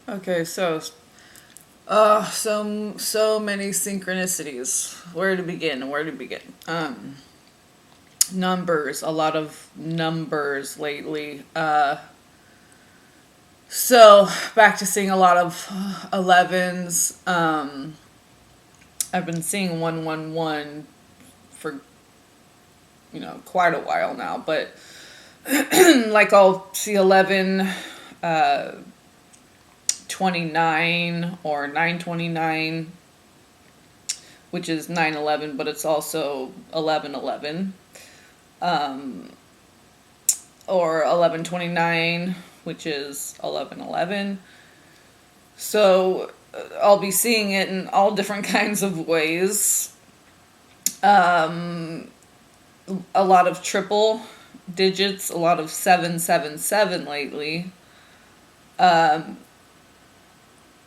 Okay, so many synchronicities. Where to begin? Where to begin? Numbers. A lot of numbers lately. So back to seeing a lot of 11s. I've been seeing 111 for quite a while now, but like I'll see 11, uh, 29 or 929, which is 911, but it's also 1111, or 1129, which is 1111. So I'll be seeing it in all different kinds of ways. A lot of triple digits, a lot of 777 lately.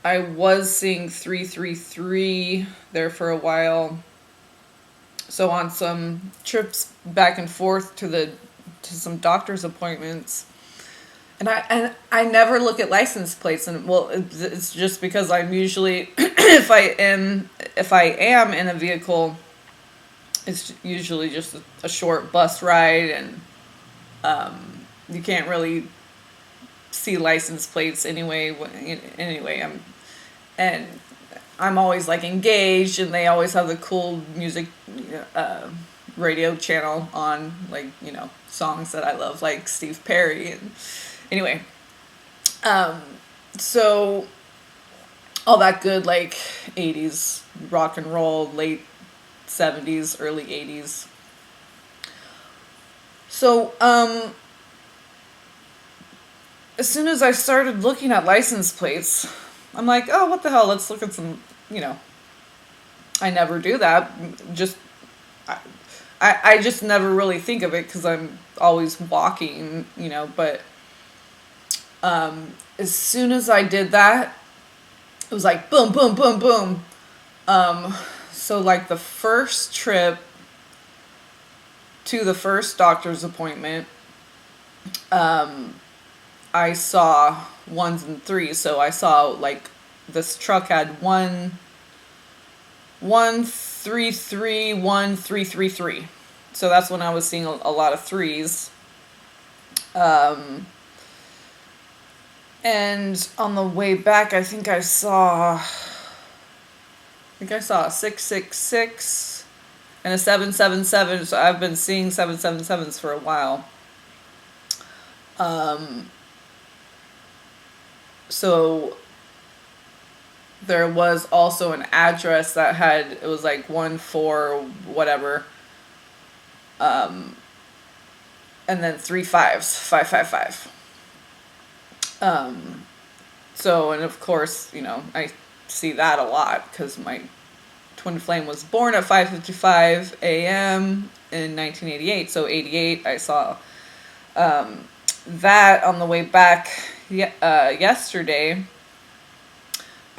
I was seeing 333 there for a while. So on some trips back and forth to some doctor's appointments, and I never look at license plates, and well, it's just because I'm usually if I am in a vehicle, it's usually just a short bus ride, and you can't really see license plates anyway. Anyway, and I'm always like engaged, and they always have the cool music radio channel on, like songs that I love, like Steve Perry. And anyway, so all that good, like 80s rock and roll, late 70s, early 80s. So as soon as I started looking at license plates, I'm like, oh, what the hell? Let's look at some. I never do that. Just I just never really think of it because I'm always walking. But as soon as I did that, it was like boom, boom, boom, boom. So like the first trip to the first doctor's appointment, I saw ones and threes. So I saw like this truck had 1 1 3 3 1 3 3 3. So that's when I was seeing a lot of threes. And on the way back, I think I saw a 666 and a 777. So I've been seeing 777s for a while. So there was also an address that it was like 1 4 whatever, and then 3 5s, 5 5 5. So, and of course, I see that a lot because my twin flame was born at 5:55 a.m. in 1988. So 88, I saw that on the way back yesterday.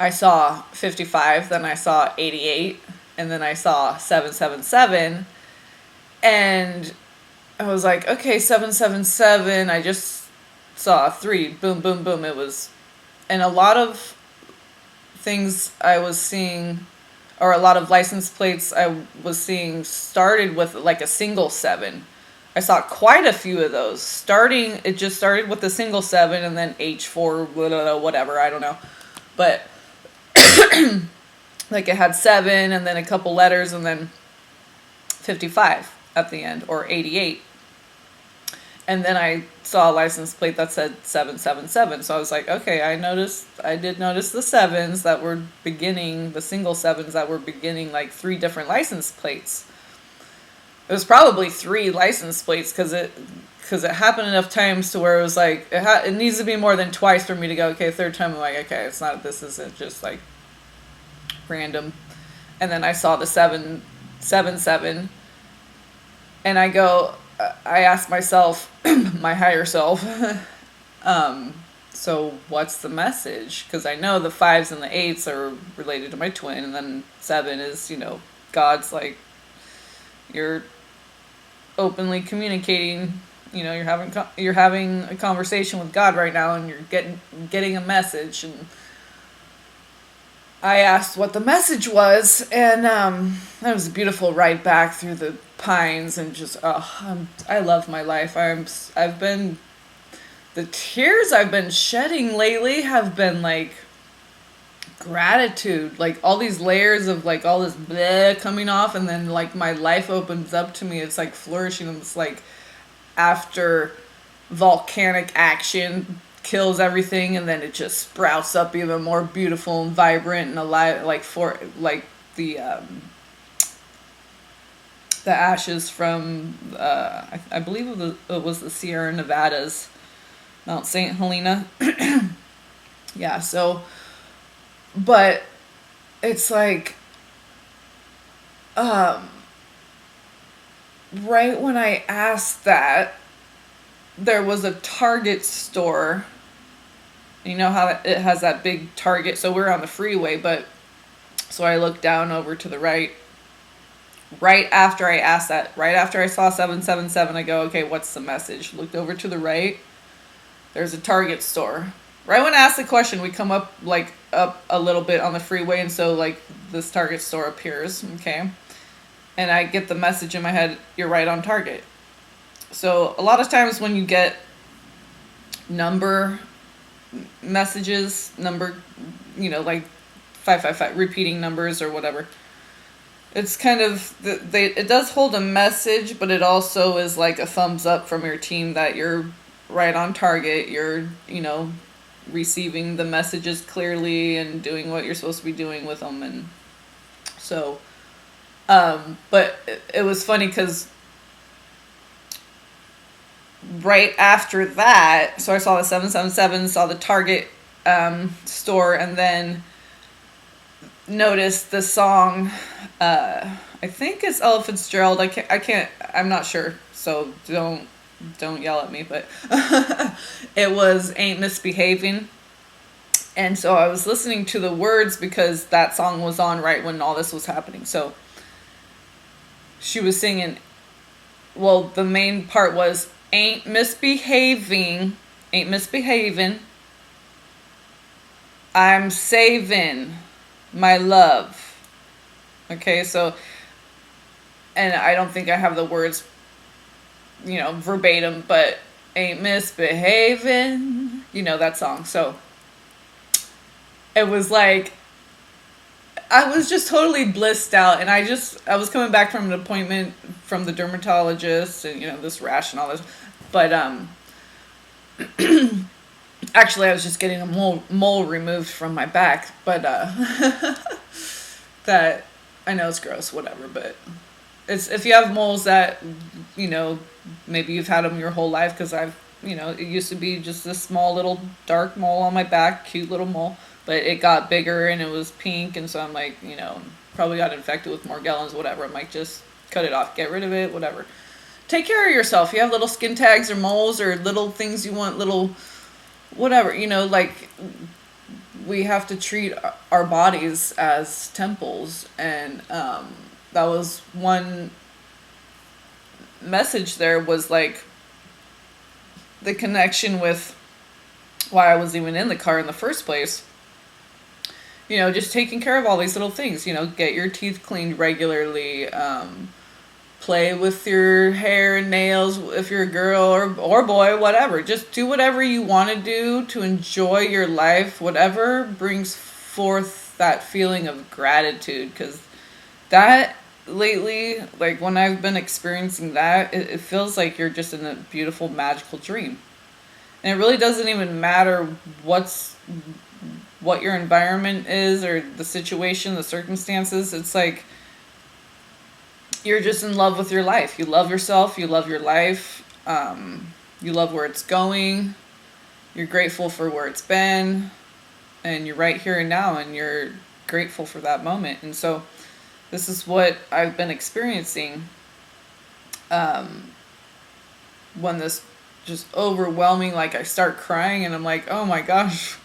I saw 55, then I saw 88, and then I saw 777. And I was like, okay, 777, I just saw a 3. Boom, boom, boom. It was, and a lot of things I was seeing, or a lot of license plates I was seeing started with like a single 7. I saw quite a few of those. It just started with a single 7 and then H4, whatever, I don't know. But like it had 7 and then a couple letters and then 55 at the end, or 88. And then I saw a license plate that said 777. So I was like, okay, I did notice the 7s that were beginning, the single 7s that were beginning like 3 different license plates. It was probably 3 license plates because it happened enough times to where it was like, it needs to be more than twice for me to go, okay, third time I'm like, okay, this isn't just like random. And then I saw the 777, and I asked myself, my higher self, so what's the message? Because I know the 5s and the 8s are related to my twin, and then 7 is, God's like, you're openly communicating, you're having a conversation with God right now, and you're getting a message. And I asked what the message was, and it was a beautiful ride back through the pines, and just I love my life. I've been the tears I've been shedding lately have been like gratitude, like all these layers of like all this bleh coming off, and then like my life opens up to me. It's like flourishing. It's like after volcanic action kills everything, and then it just sprouts up even more beautiful and vibrant and alive, like for like the ashes from I believe it was the Sierra Nevadas, Mount St. Helena. Yeah, so but it's like right when I asked that, there was a Target store. You know how it has that big Target, so we're on the freeway, but so I looked down over to the right after I asked that, right after I saw 777, I go, okay, what's the message? Looked over to the right, there's a Target store. Right when I asked the question, we come up a little bit on the freeway, and so like this Target store appears, okay? And I get the message in my head, you're right on target. So a lot of times when you get number messages, like 555, repeating numbers or whatever, it's kind of, it does hold a message, but it also is like a thumbs up from your team that you're right on target. You're, receiving the messages clearly and doing what you're supposed to be doing with them. And so, but it was funny because right after that, so I saw the 777, saw the Target store, and then noticed the song, I think it's Ella Fitzgerald. I'm not sure, so don't yell at me, but it was Ain't Misbehaving. And so I was listening to the words because that song was on right when all this was happening. So she was singing, well, the main part was ain't misbehaving, I'm saving my love. Okay, so, and I don't think I have the words, verbatim, but ain't misbehaving, that song. So it was like, I was just totally blissed out, and I was coming back from an appointment from the dermatologist, and this rash and all this, but actually I was just getting a mole removed from my back, but that, I know it's gross, whatever, but it's, if you have moles that maybe you've had them your whole life, because it used to be just this small little dark mole on my back, cute little mole. But it got bigger and it was pink, and so I'm like, probably got infected with Morgellons, whatever. I'm like, just cut it off, get rid of it, whatever. Take care of yourself. You have little skin tags or moles or little things you want, little whatever, like we have to treat our bodies as temples. And that was one message there, was like the connection with why I was even in the car in the first place. Just taking care of all these little things, get your teeth cleaned regularly, play with your hair and nails if you're a girl or boy, whatever. Just do whatever you want to do to enjoy your life, whatever brings forth that feeling of gratitude. Because that lately, like when I've been experiencing that, it feels like you're just in a beautiful, magical dream. And it really doesn't even matter what your environment is or the situation, the circumstances. It's like you're just in love with your life. You love yourself. You love your life. You love where it's going. You're grateful for where it's been. And you're right here and now, and you're grateful for that moment. And so this is what I've been experiencing when this just overwhelming, like I start crying and I'm like, oh my gosh,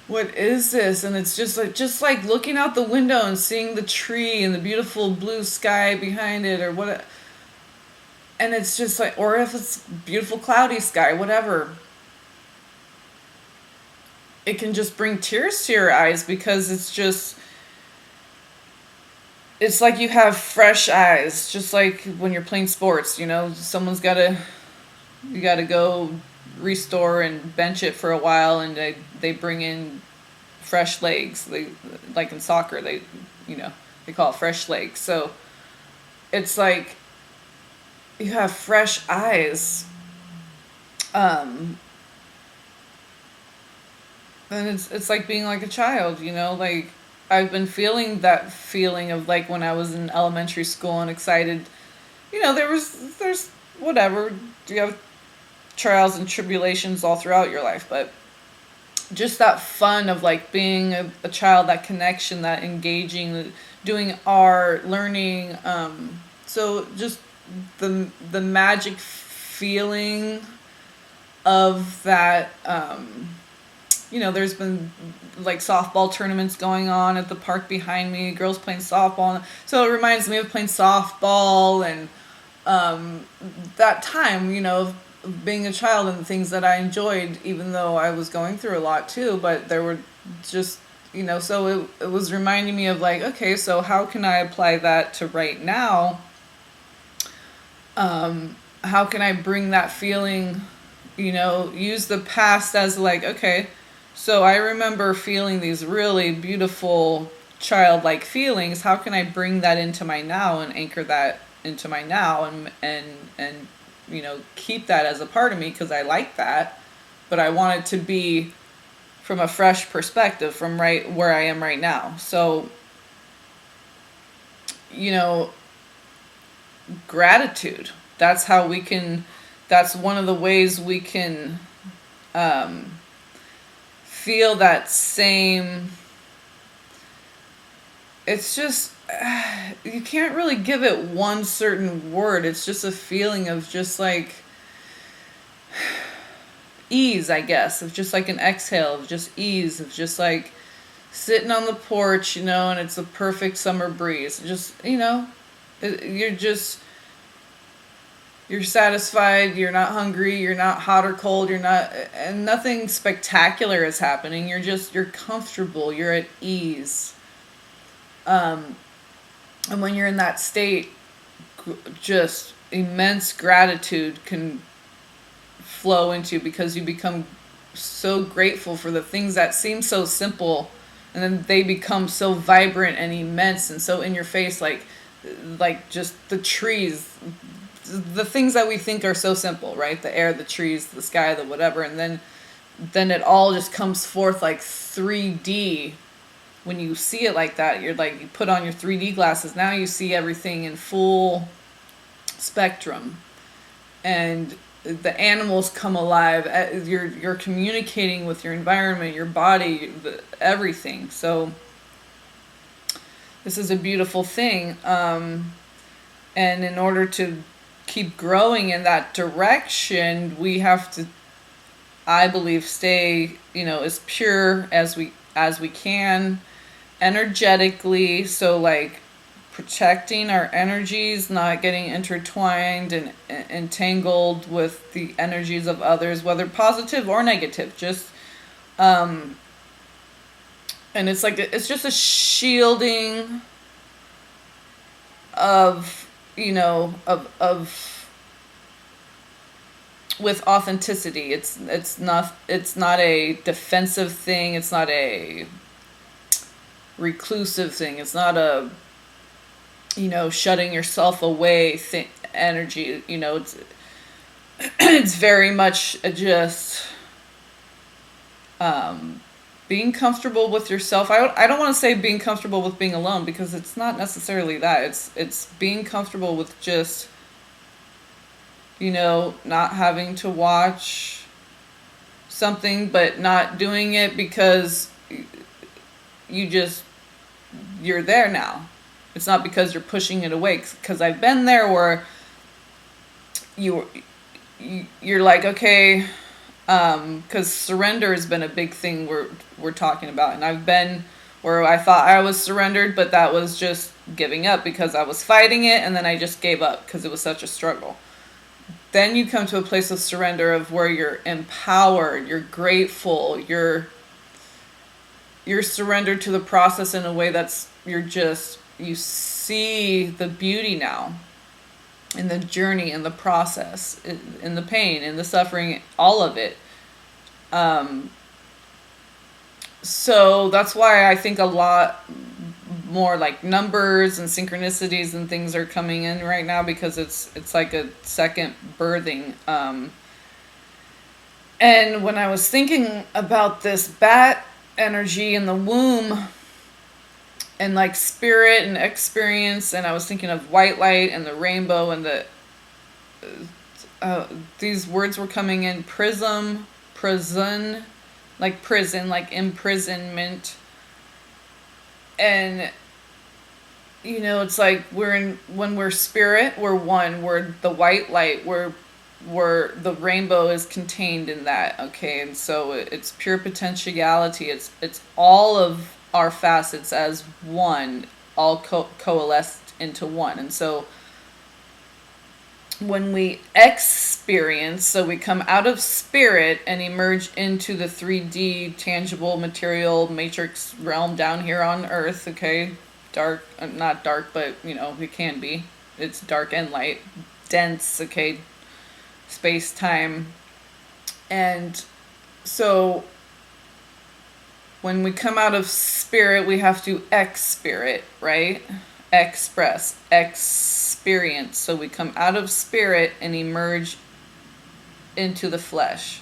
what is this? And it's just like looking out the window and seeing the tree and the beautiful blue sky behind it, or what. And it's just like, or if it's beautiful cloudy sky, whatever. it can just bring tears to your eyes, because it's like you have fresh eyes, just like when you're playing sports, you know, you gotta go restore and bench it for a while, and they bring in fresh legs. They, like in soccer, you know, they call it fresh legs. So it's like you have fresh eyes. And it's like being like a child, you know, like I've been feeling that feeling of like when I was in elementary school and excited. You know, there's whatever, you have trials and tribulations all throughout your life, but just that fun of like being a child, that connection, that engaging, doing art, learning. So just the magic feeling of that. You know, there's been like softball tournaments going on at the park behind me, girls playing softball. So it reminds me of playing softball and that time, you know, of being a child and the things that I enjoyed, even though I was going through a lot too. But there were just, you know, so it was reminding me of like, okay, so how can I apply that to right now? How can I bring that feeling, you know, use the past as like, okay, so I remember feeling these really beautiful childlike feelings. How can I bring that into my now and anchor that into my now, and you know, keep that as a part of me, because I like that, but I want it to be from a fresh perspective, from right where I am right now. So, you know, gratitude. That's how we can. That's one of the ways we can feel that same. It's just, you can't really give it one certain word. It's just a feeling of just like ease, I guess, of just like an exhale, of just ease, of just like sitting on the porch, you know, and it's a perfect summer breeze. Just, you know, you're satisfied, you're not hungry, you're not hot or cold, and nothing spectacular is happening. You're comfortable, you're at ease. And when you're in that state, just immense gratitude can flow into, because you become so grateful for the things that seem so simple, and then they become so vibrant and immense and so in your face, like just the trees, the things that we think are so simple, right? The air, the trees, the sky, the whatever, and then it all just comes forth like 3D. When you see it like that, you're like, you put on your 3D glasses, now you see everything in full spectrum, and the animals come alive. You're communicating with your environment, your body, everything. So this is a beautiful thing, and in order to keep growing in that direction, we have to, I believe, stay, you know, as pure as we can energetically. So like protecting our energies, not getting intertwined and entangled with the energies of others, whether positive or negative. Just and it's like, it's just a shielding of, you know, of with authenticity. It's not a defensive thing, it's not a reclusive thing, it's not a, you know, shutting yourself away energy. You know, it's very much just being comfortable with yourself. I don't want to say being comfortable with being alone, because it's not necessarily that. It's being comfortable with just, you know, not having to watch something, but not doing it because you're there now. It's not because you're pushing it away, because I've been there where you're like, okay, because surrender has been a big thing we're talking about, and I've been where I thought I was surrendered, but that was just giving up, because I was fighting it, and then I just gave up because it was such a struggle. Then you come to a place of surrender, of where you're empowered, you're grateful, you're you're surrendered to the process in a way that's, you see the beauty now in the journey, in the process, in the pain, in the suffering, all of it. So that's why I think a lot more like numbers and synchronicities and things are coming in right now, because it's like a second birthing. And when I was thinking about this bat energy in the womb and like spirit and experience, and I was thinking of white light and the rainbow and these words were coming in: prism, prison, like prison, like imprisonment. And it's like when we're spirit, we're one. We're the white light. We're the rainbow is contained in that. Okay, and so it's pure potentiality. It's all of our facets as one, all coalesced into one. And so when we experience, so we come out of spirit and emerge into the 3D tangible material matrix realm down here on earth. Okay, dark, not dark, but it can be. It's dark and light, dense. Okay, space time. And so when we come out of spirit, we have to ex-spirit, right? Express, experience. So we come out of spirit and emerge into the flesh.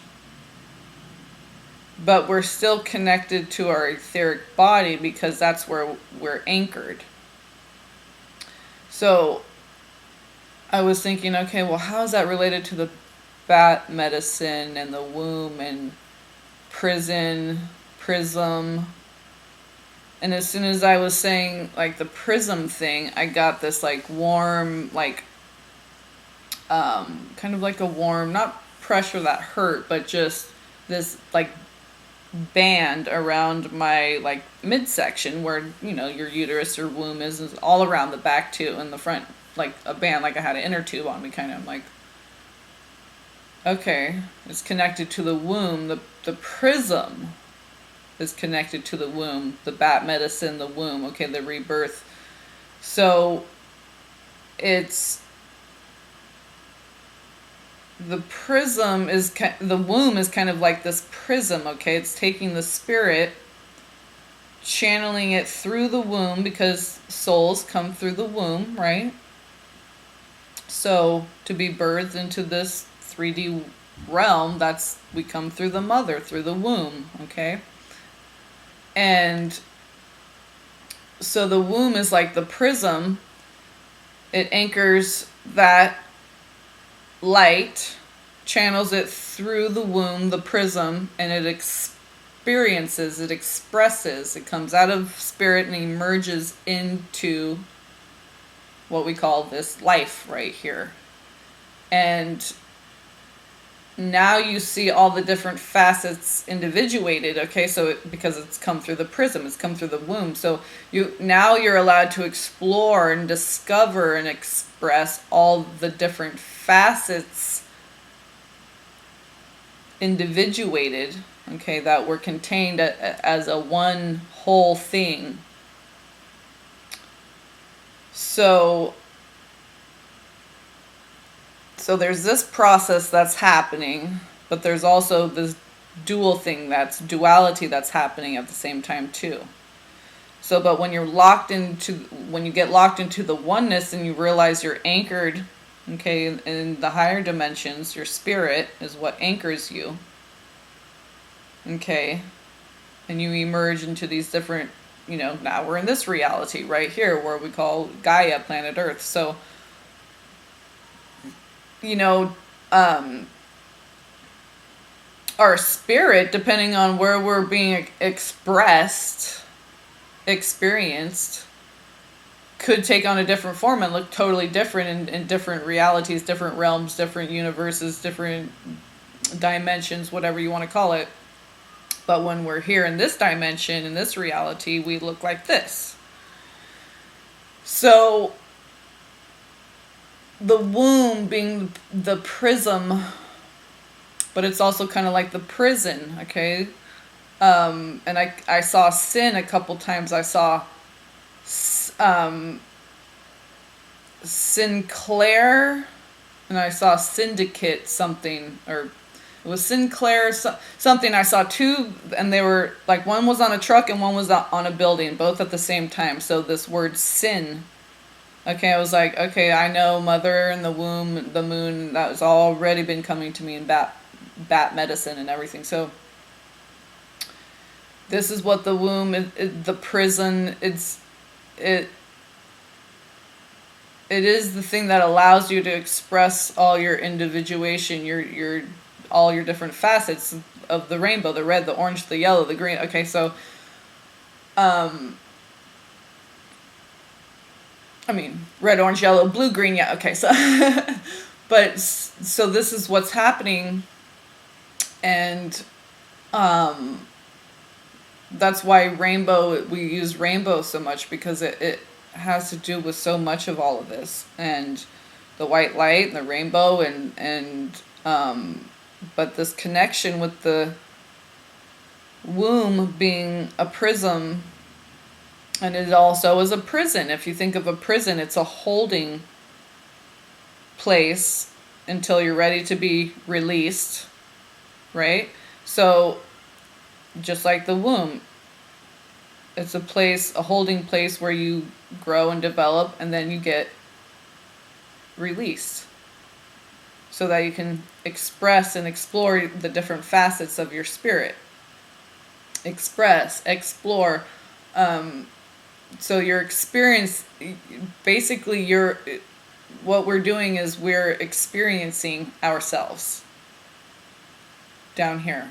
But we're still connected to our etheric body because that's where we're anchored. So I was thinking, okay, well, how is that related to the bat medicine and the womb and prism? And as soon as I was saying like the prism thing, I got this like warm, like kind of like a warm, not pressure that hurt, but just this like band around my like midsection where your uterus or womb is all around the back too, and the front, like a band, like I had an inner tube on me, kind of. I'm like, okay, it's connected to the womb. The prism is connected to the womb, the bat medicine, the womb, okay, the rebirth. So it's the prism is the womb is kind of like this prism, okay? It's taking the spirit, channeling it through the womb, because souls come through the womb, right? So to be birthed into this 3D realm, we come through the mother, through the womb, okay? And so the womb is like the prism. It anchors that light, channels it through the womb, the prism, and it experiences, it expresses, it comes out of spirit and emerges into what we call this life right here. And now you see all the different facets individuated, okay? So because it's come through the prism, it's come through the womb. So you're allowed to explore and discover and express all the different facets individuated, okay, that were contained as a one whole thing. So there's this process that's happening, but there's also this duality that's happening at the same time too. So, but when you get locked into the oneness and you realize you're anchored, okay, in the higher dimensions, your spirit is what anchors you, okay, and you emerge into these different, now we're in this reality right here where we call Gaia, planet Earth. So our spirit, depending on where we're being experienced, could take on a different form and look totally different in different realities, different realms, different universes, different dimensions, whatever you want to call it. But when we're here in this dimension, in this reality, we look like this. So the womb being the prism, but it's also kind of like the prison, okay? And I saw sin a couple times. I saw Sinclair, and I saw Syndicate something, or it was Sinclair something. I saw two, and they were like, one was on a truck and one was on a building, both at the same time. So this word sin. Okay, I was like, okay, I know mother and the womb, the moon, that has already been coming to me in bat medicine and everything. So this is what the womb, the prison, it is the thing that allows you to express all your individuation, your all your different facets of the rainbow, the red, the orange, the yellow, the green. Okay, so I mean, red, orange, yellow, blue, green, yeah, okay, so but so this is what's happening, and that's why we use rainbow so much, because it has to do with so much of all of this, and the white light and the rainbow, and but this connection with the womb being a prism, and it also is a prison. If you think of a prison, it's a holding place until you're ready to be released, right? So just like the womb, it's a place, a holding place where you grow and develop, and then you get released so that you can express and explore the different facets of your spirit. Explore. So your experience, basically what we're doing is we're experiencing ourselves down here.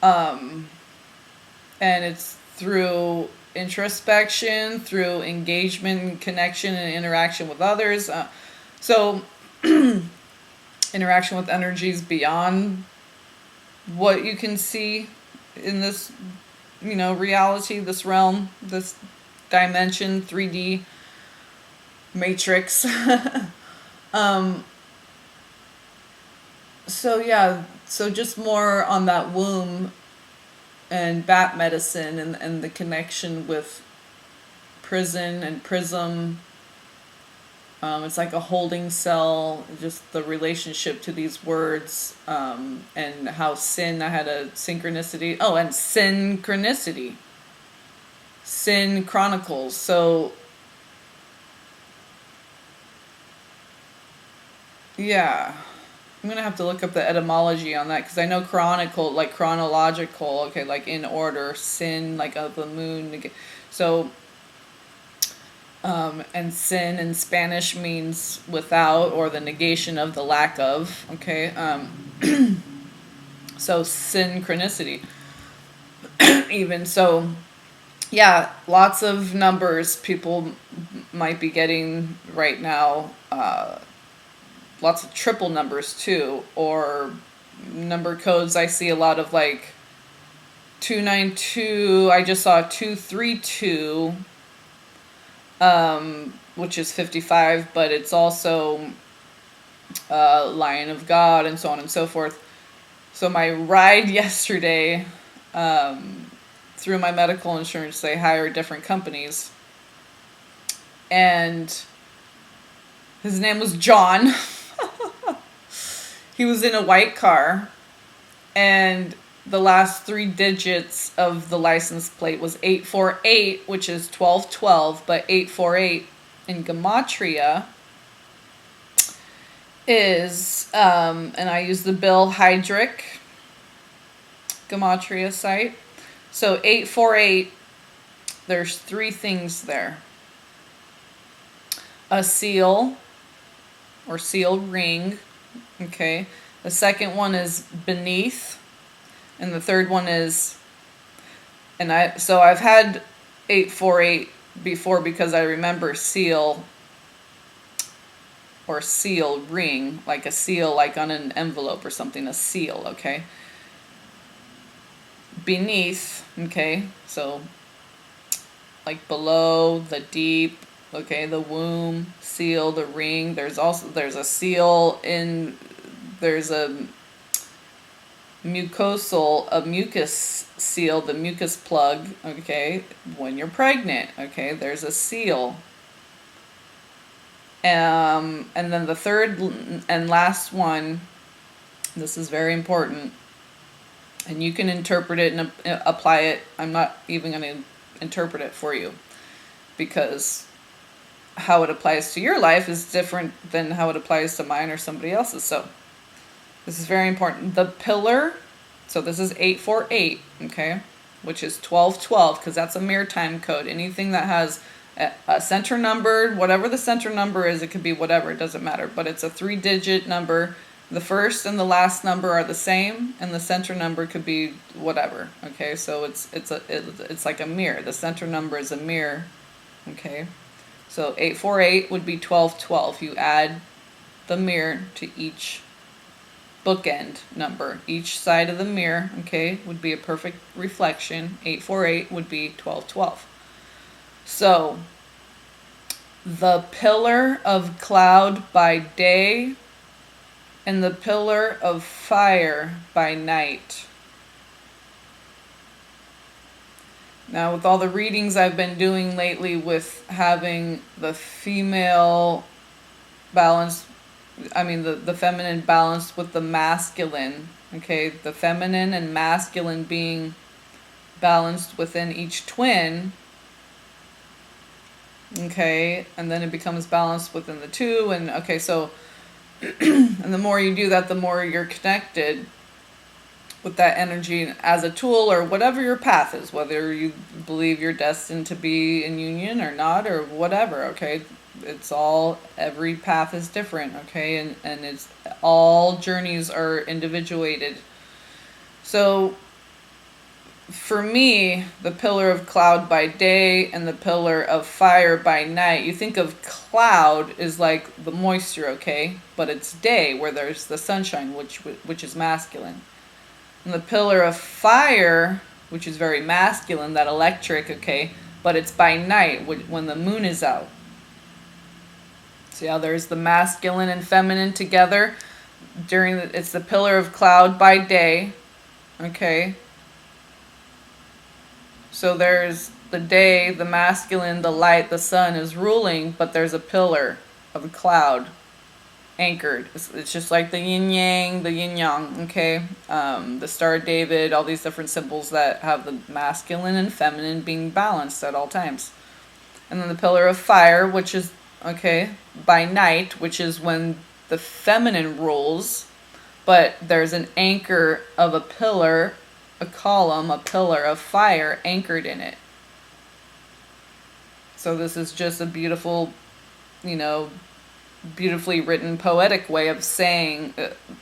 And it's through introspection, through engagement and connection and interaction with others. So interaction with energies beyond what you can see in this, reality, this realm, this dimension, 3D matrix. So just more on that womb and bat medicine, and the connection with prison and prism. It's like a holding cell, just the relationship to these words, and how sin, I had a synchronicity. Oh, and synchronicity. Sin chronicles. So, yeah. I'm going to have to look up the etymology on that, because I know chronicle, like chronological, okay, like in order, sin, like of the moon. So, and sin in Spanish means without, or the negation of, the lack of, okay? So synchronicity. Even so, yeah, lots of numbers people might be getting right now. Lots of triple numbers too, or number codes. I see a lot of like 292. I just saw 232, which is 55, but it's also Lion of God, and so on and so forth. So my ride yesterday, through my medical insurance, they hire different companies, and his name was John. He was in a white car, and the last 3 digits of the license plate was 848, which is 1212, but 848 in Gematria is, and I use the Bill Heydrich Gematria site. So 848, there's 3 things there. A seal, or seal ring, okay. The second one is beneath, and the third one is, so I've had 848 before, because I remember seal, or seal ring, like a seal, like on an envelope or something, a seal, okay. Beneath, okay, so like below, the deep, okay, the womb, seal, the ring. There's a seal in, there's a mucosal, a mucus seal, the mucus plug, okay, when you're pregnant, okay, there's a seal. And then the third and last one, this is very important, and you can interpret it and apply it. I'm not even going to interpret it for you, because how it applies to your life is different than how it applies to mine or somebody else's. So this is very important. The pillar, so this is 848, okay, which is 1212, because that's a mirror time code. Anything that has a center number, whatever the center number is, it could be whatever, it doesn't matter, but it's a 3-digit number. The first and the last number are the same, and the center number could be whatever. Okay, so it's like a mirror. The center number is a mirror. Okay, so 848 would be 1212. You add the mirror to each bookend number. Each side of the mirror, okay, would be a perfect reflection. 848 would be 1212. So the pillar of cloud by day and the pillar of fire by night. Now, with all the readings I've been doing lately with having the female balance, the feminine balanced with the masculine, okay, the feminine and masculine being balanced within each twin, okay, and then it becomes balanced within the two, and okay, so and the more you do that, the more you're connected with that energy as a tool, or whatever your path is, whether you believe you're destined to be in union or not, or whatever, okay, it's all, every path is different, okay, and it's, all journeys are individuated. So for me, the pillar of cloud by day and the pillar of fire by night, you think of cloud is like the moisture, okay? But it's day, where there's the sunshine, which is masculine. And the pillar of fire, which is very masculine, that electric, okay? But it's by night, when the moon is out. See how there's the masculine and feminine together? It's the pillar of cloud by day, okay? So there's the day, the masculine, the light, the sun is ruling, but there's a pillar of a cloud anchored. It's just like the yin yang, the yin yang, okay? The Star of David, all these different symbols that have the masculine and feminine being balanced at all times. And then the pillar of fire, which is, okay, by night, which is when the feminine rules, but there's an anchor of a pillar, a column, a pillar of fire anchored in it. So this is just a beautiful, beautifully written poetic way of saying,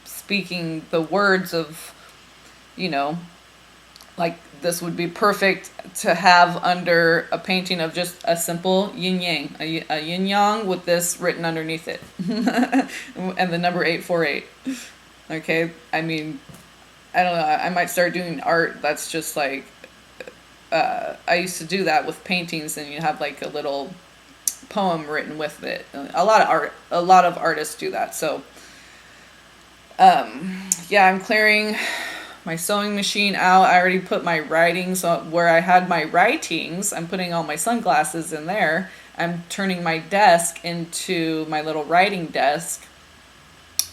speaking the words of, like this would be perfect to have under a painting of just a simple yin yang, a yin yang with this written underneath it, and the number 848. Okay, I don't know, I might start doing art that's just like, I used to do that with paintings, and you have like a little poem written with it. A lot of artists do that. So, yeah, I'm clearing my sewing machine out. I already put my writings where I had my writings. I'm putting all my sunglasses in there. I'm turning my desk into my little writing desk.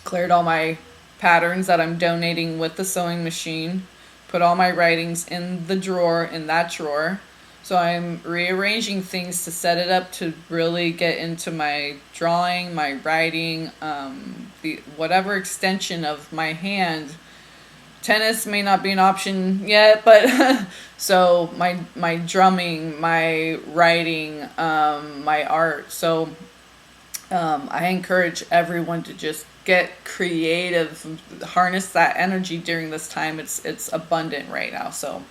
Cleared all my patterns that I'm donating with the sewing machine, put all my writings in the drawer, in that drawer. So I'm rearranging things to set it up to really get into my drawing, my writing, whatever extension of my hand. Tennis may not be an option yet, but so my drumming, my writing, my art. So I encourage everyone to just get creative, harness that energy during this time. It's abundant right now. So,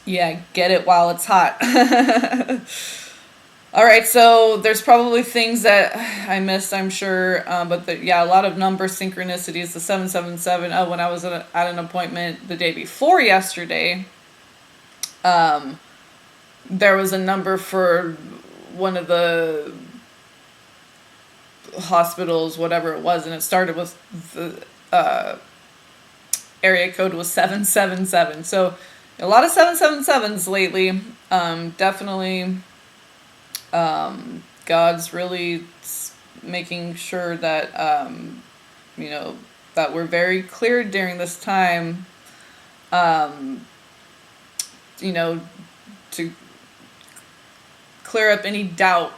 yeah, get it while it's hot. All right, so there's probably things that I missed, I'm sure, but a lot of number synchronicities. The 777. Oh, when I was at an appointment the day before yesterday, there was a number for one of the hospitals, whatever it was, and it started with the area code was 777. So a lot of 777s lately. Definitely, God's really making sure that, you know, that we're very clear during this time, you know, to clear up any doubt.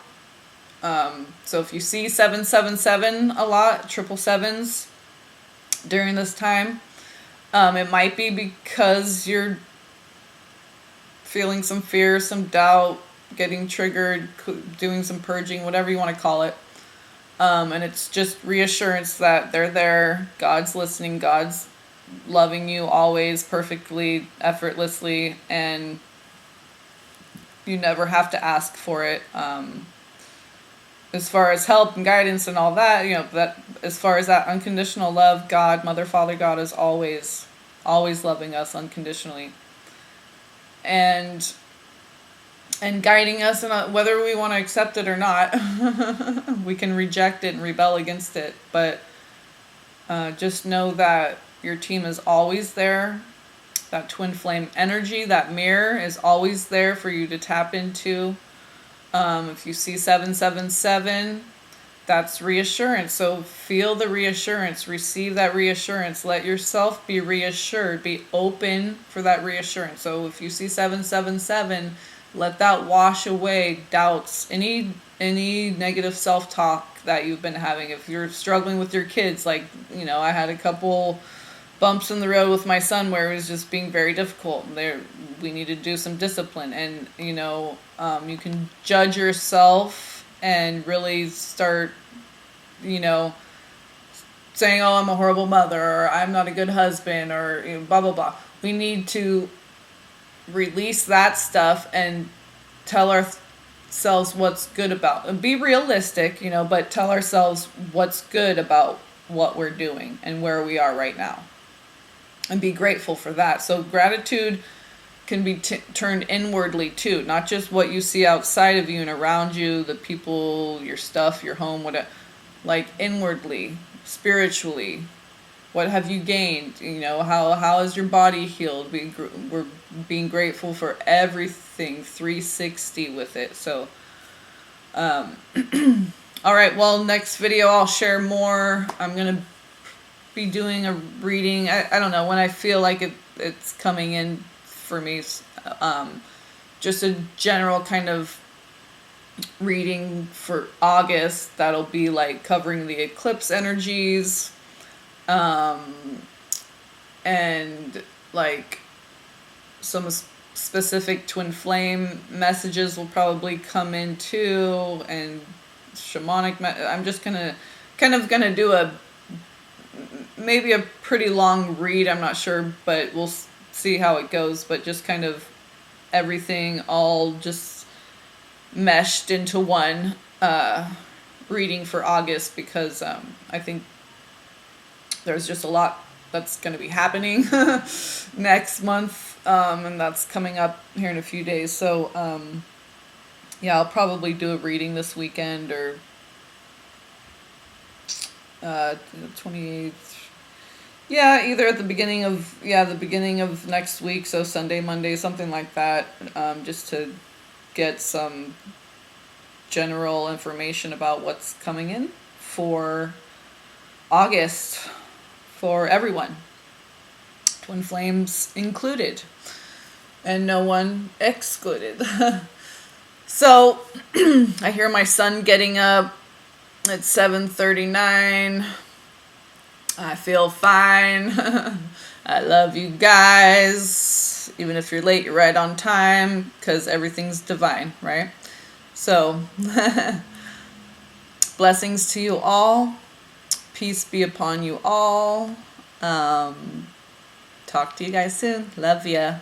So if you see 777 a lot, 777s during this time, it might be because you're feeling some fear, some doubt, getting triggered, doing some purging, whatever you want to call it. And it's just reassurance that they're there, God's listening, God's loving you always perfectly, effortlessly, and you never have to ask for it. As far as help and guidance and all that, you know, that as far as that unconditional love, God, Mother, Father, God is always loving us unconditionally. And guiding us, and whether we want to accept it or not, we can reject it and rebel against it. But just know that your team is always there. That twin flame energy, that mirror is always there for you to tap into. If you see 777, that's reassurance. So feel the reassurance, receive that reassurance, let yourself be reassured, be open for that reassurance. So if you see 777, let that wash away doubts, any negative self-talk that you've been having. If you're struggling with your kids, like, you know, I had a couple bumps in the road with my son where it was just being very difficult. We need to do some discipline, and you know, you can judge yourself and really start, you know, saying, "Oh, I'm a horrible mother," or "I'm not a good husband," or you know, blah blah blah. We need to release that stuff and tell ourselves what's good about, and be realistic, you know, but tell ourselves what's good about what we're doing and where we are right now, and be grateful for that. So gratitude can be turned inwardly too, not just what you see outside of you and around you, the people, your stuff, your home, whatever. Like inwardly, spiritually, what have you gained? You know, how is your body healed? We're being grateful for everything, 360 with it. So, all right. Well, next video I'll share more. I'm gonna be doing a reading. I don't know when I feel like it's coming in for me. Just a general kind of reading for August that'll be like covering the eclipse energies, and like some specific twin flame messages will probably come in too, and shamanic. I'm just gonna do maybe a pretty long read. I'm not sure, but we'll see how it goes. But just kind of everything all just meshed into one reading for August, because I think there's just a lot that's going to be happening next month, and that's coming up here in a few days. So yeah, I'll probably do a reading this weekend, or 28th. Yeah, either at the beginning of next week, so Sunday, Monday, something like that, just to get some general information about what's coming in for August for everyone, twin flames included, and no one excluded. So I hear my son getting up at 7:39. I feel fine. I love you guys. Even if you're late, you're right on time, because everything's divine, right? So, blessings to you all. Peace be upon you all. Talk to you guys soon. Love ya.